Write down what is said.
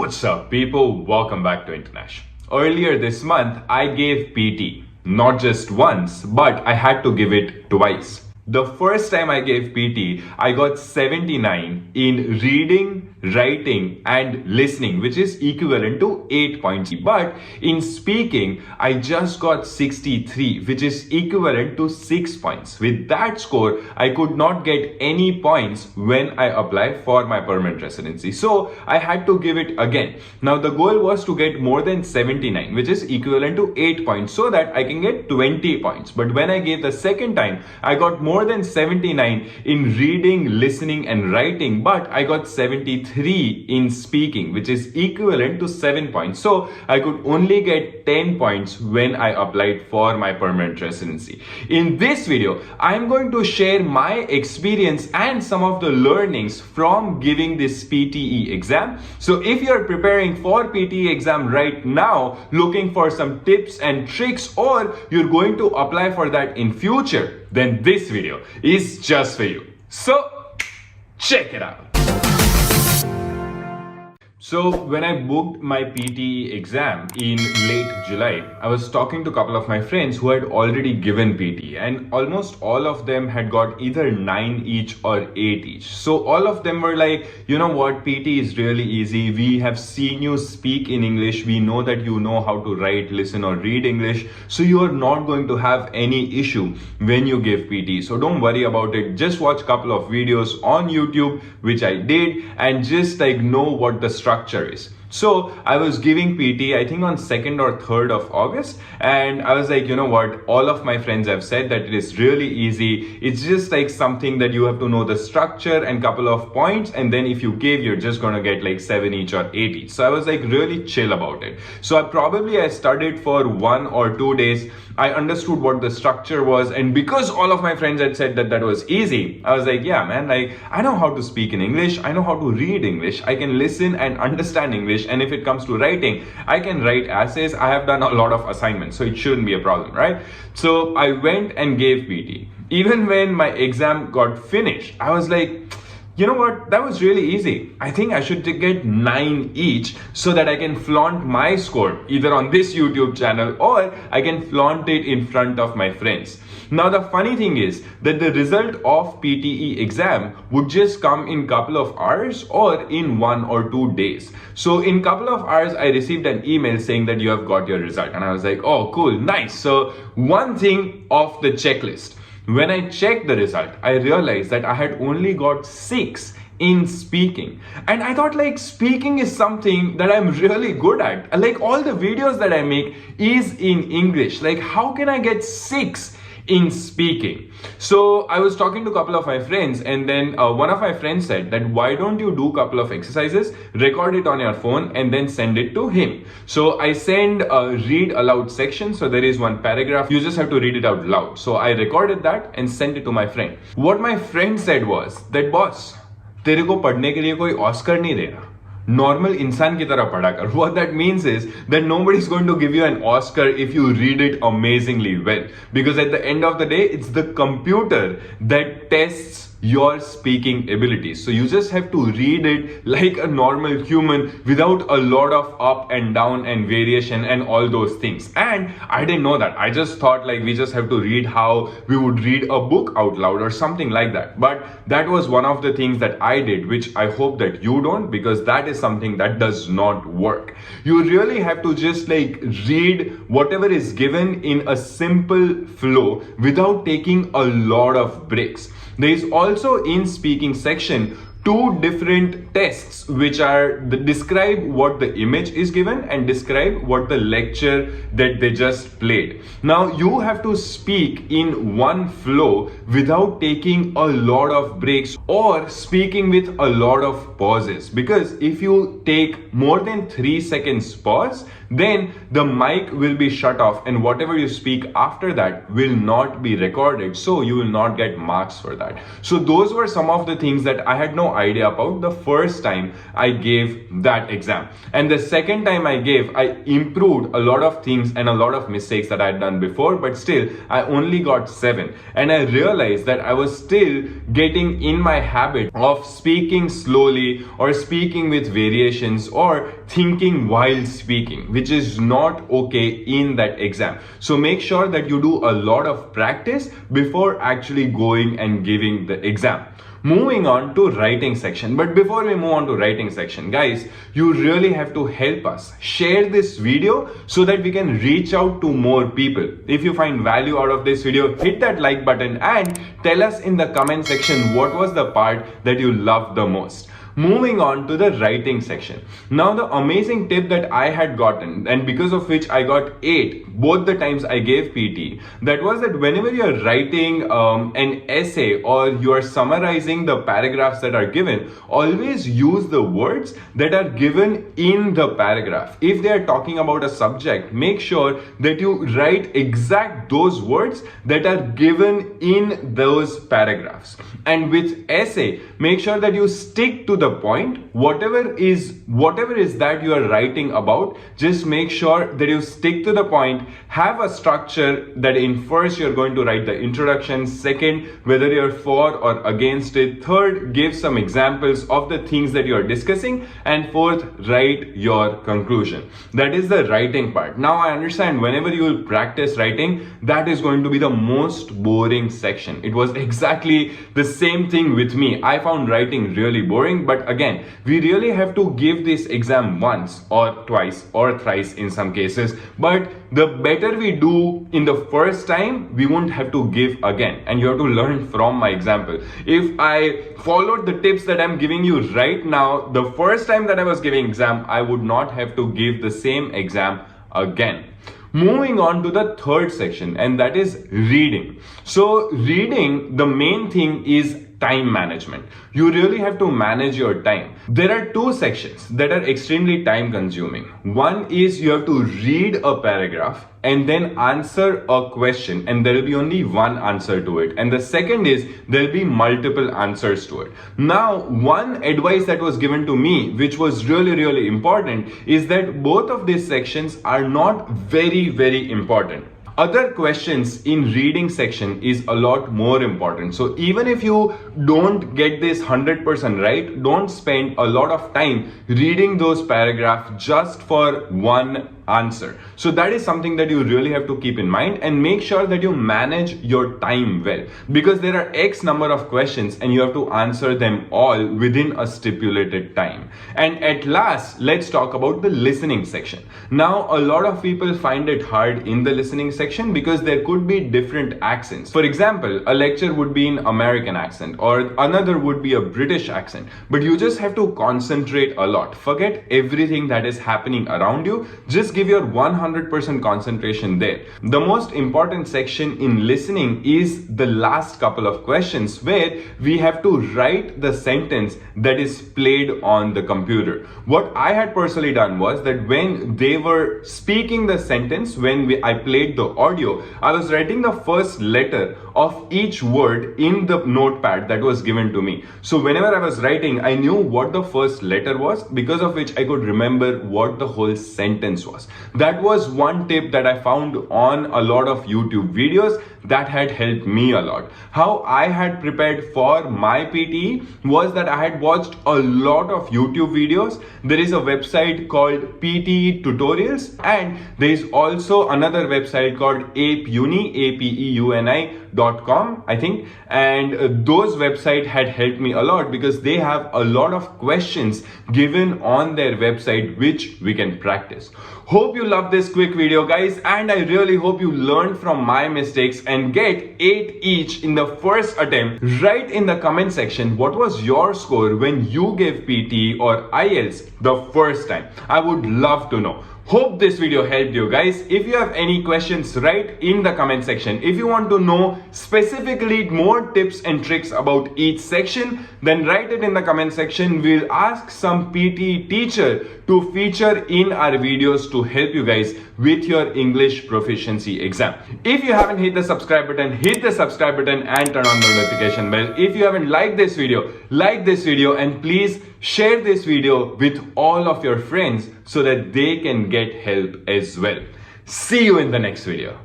What's up, people? Welcome back to Internash. Earlier this month, I gave PT. Not just once, but I had to give it twice. The first time I gave PT, I got 79 in reading, writing, and listening, which is equivalent to 8 points. But in speaking, I just got 63, which is equivalent to 6 points. With that score, I could not get any points when I applied for my permanent residency. So I had to give it again. Now the goal was to get more than 79, which is equivalent to 8 points, so that I can get 20 points. But when I gave the second time, I got more than 79 in reading, listening, and writing, but I got 73 in speaking, which is equivalent to 7 points. So I could only get 10 points when I applied for my permanent residency. In this video, I'm going to share my experience and some of the learnings from giving this PTE exam. So if you're preparing for PTE exam right now, looking for some tips and tricks, or you're going to apply for that in future, then this video is just for you. So check it out. So when I booked my PTE exam in late July, I was talking to a couple of my friends who had already given PT, and almost all of them had got either 9 each or 8 each. So all of them were like, you know what, PT is really easy. We have seen you speak in English. We know that you know how to write, listen, or read English. So you are not going to have any issue when you give PT. So don't worry about it. Just watch a couple of videos on YouTube, which I did, and just know what the structure is. So I was giving PT, I think on 2nd or 3rd of August, and I was like, you know what, all of my friends have said that it is really easy. It's just something that you have to know the structure and couple of points, and then if you give, you're just gonna get 7 each or 8 each. So I was really chill about it. So I studied for 1 or 2 days. I understood what the structure was, and because all of my friends had said that that was easy, I was like, yeah man, I know how to speak in English, I know how to read English, I can listen and understand English, and if it comes to writing, I can write essays. I have done a lot of assignments, so it shouldn't be a problem, right? So I went and gave PT. Even when my exam got finished, I was like, you know what, that was really easy. I think I should get 9 each so that I can flaunt my score either on this YouTube channel, or I can flaunt it in front of my friends. Now the funny thing is that the result of PTE exam would just come in couple of hours or in 1 or 2 days. So in couple of hours, I received an email saying that you have got your result, and I was like, oh cool, nice. So one thing off the checklist. When I checked the result, I realized that I had only got 6 in speaking. And I thought speaking is something that I'm really good at. All the videos that I make is in English. How can I get 6 in speaking? So I was talking to a couple of my friends, and then one of my friends said that why don't you do a couple of exercises, record it on your phone, and then send it to him. So I send a read aloud section. So there is one paragraph, you just have to read it out loud. So I recorded that and sent it to my friend. What my friend said was that, boss, तेरे को पढ़ने के लिए कोई Oscar नहीं दे रहा, normal इंसान की तरह पढ़ा कर. What that means is that nobody is going to give you an Oscar if you read it amazingly well, because at the end of the day, it's the computer that tests your speaking abilities. So you just have to read it like a normal human without a lot of up and down and variation and all those things. And I didn't know that. I just thought we just have to read how we would read a book out loud or something like that. But that was one of the things that I did, which I hope that you don't, because that is something that does not work. You really have to just read whatever is given in a simple flow without taking a lot of breaks. There is also in speaking section 2 different tests which are describe what the image is given and describe what the lecture that they just played. Now you have to speak in one flow without taking a lot of breaks or speaking with a lot of pauses, because if you take more than 3 seconds pause, then the mic will be shut off, and whatever you speak after that will not be recorded, so you will not get marks for that. So those were some of the things that I had no idea about the first time I gave that exam. And the second time I gave, I improved a lot of things and a lot of mistakes that I had done before, but still I only got 7. And I realized that I was still getting in my habit of speaking slowly or speaking with variations or thinking while speaking, which is not okay in that exam. So make sure that you do a lot of practice before actually going and giving the exam. Moving on to writing section. But before we move on to writing section, guys, you really have to help us share this video so that we can reach out to more people. If you find value out of this video, hit that like button and tell us in the comment section what was the part that you loved the most. Moving on to the writing section. Now the amazing tip that I had gotten, and because of which I got 8 both the times I gave PT, that was that whenever you're writing an essay or you're summarizing the paragraphs that are given, always use the words that are given in the paragraph. If they are talking about a subject, make sure that you write exact those words that are given in those paragraphs. And with essay, make sure that you stick to the point. Whatever is that you are writing about, just make sure that you stick to the point. Have a structure that in first you're going to write the introduction, second whether you're for or against it, third give some examples of the things that you are discussing, and fourth write your conclusion. That is the writing part. Now I understand whenever you will practice writing, that is going to be the most boring section. It was exactly the same thing with me. I found writing really boring, but again, we really have to give this exam once or twice or thrice in some cases. But the better we do in the first time, we won't have to give again. And you have to learn from my example. If I followed the tips that I'm giving you right now, the first time that I was giving exam, I would not have to give the same exam again. Moving on to the third section, and that is reading. So reading, the main thing is time management. You really have to manage your time. There are 2 sections that are extremely time consuming. One is you have to read a paragraph and then answer a question, and there will be only one answer to it. And the second is there will be multiple answers to it. Now, one advice that was given to me, which was really important, is that both of these sections are not very important. Other questions in reading section is a lot more important. So even if you don't get this 100% right, don't spend a lot of time reading those paragraphs just for one answer. So that is something that you really have to keep in mind, and make sure that you manage your time well, because there are X number of questions and you have to answer them all within a stipulated time. And at last, let's talk about the listening section. Now, a lot of people find it hard in the listening section because there could be different accents. For example, a lecture would be in American accent or another would be a British accent, but you just have to concentrate a lot. Forget everything that is happening around you. Just give your 100% concentration there. The most important section in listening is the last couple of questions, where we have to write the sentence that is played on the computer. What I had personally done was that when they were speaking the sentence, I played the audio, I was writing the first letter of each word in the notepad that was given to me. So whenever I was writing, I knew what the first letter was, because of which I could remember what the whole sentence was. That was one tip that I found on a lot of YouTube videos that had helped me a lot. How I had prepared for my PTE was that I had watched a lot of YouTube videos. There is a website called PTE Tutorials, and there is also another website called apeuni.com, I think, and those websites had helped me a lot because they have a lot of questions given on their website which we can practice. Hope you love this quick video, guys, and I really hope you learned from my mistakes and get 8 each in the first attempt. Write in the comment section what was your score when you gave PTE or IELTS the first time. I would love to know. Hope this video helped you guys. If you have any questions, write in the comment section. If you want to know specifically more tips and tricks about each section, then write it in the comment section. We'll ask some PTE teacher to feature in our videos to help you guys with your English proficiency exam. If you haven't hit the subscribe button, hit the subscribe button and turn on the notification bell. If you haven't liked this video, like this video, and please share this video with all of your friends so that they can get help as well. See you in the next video.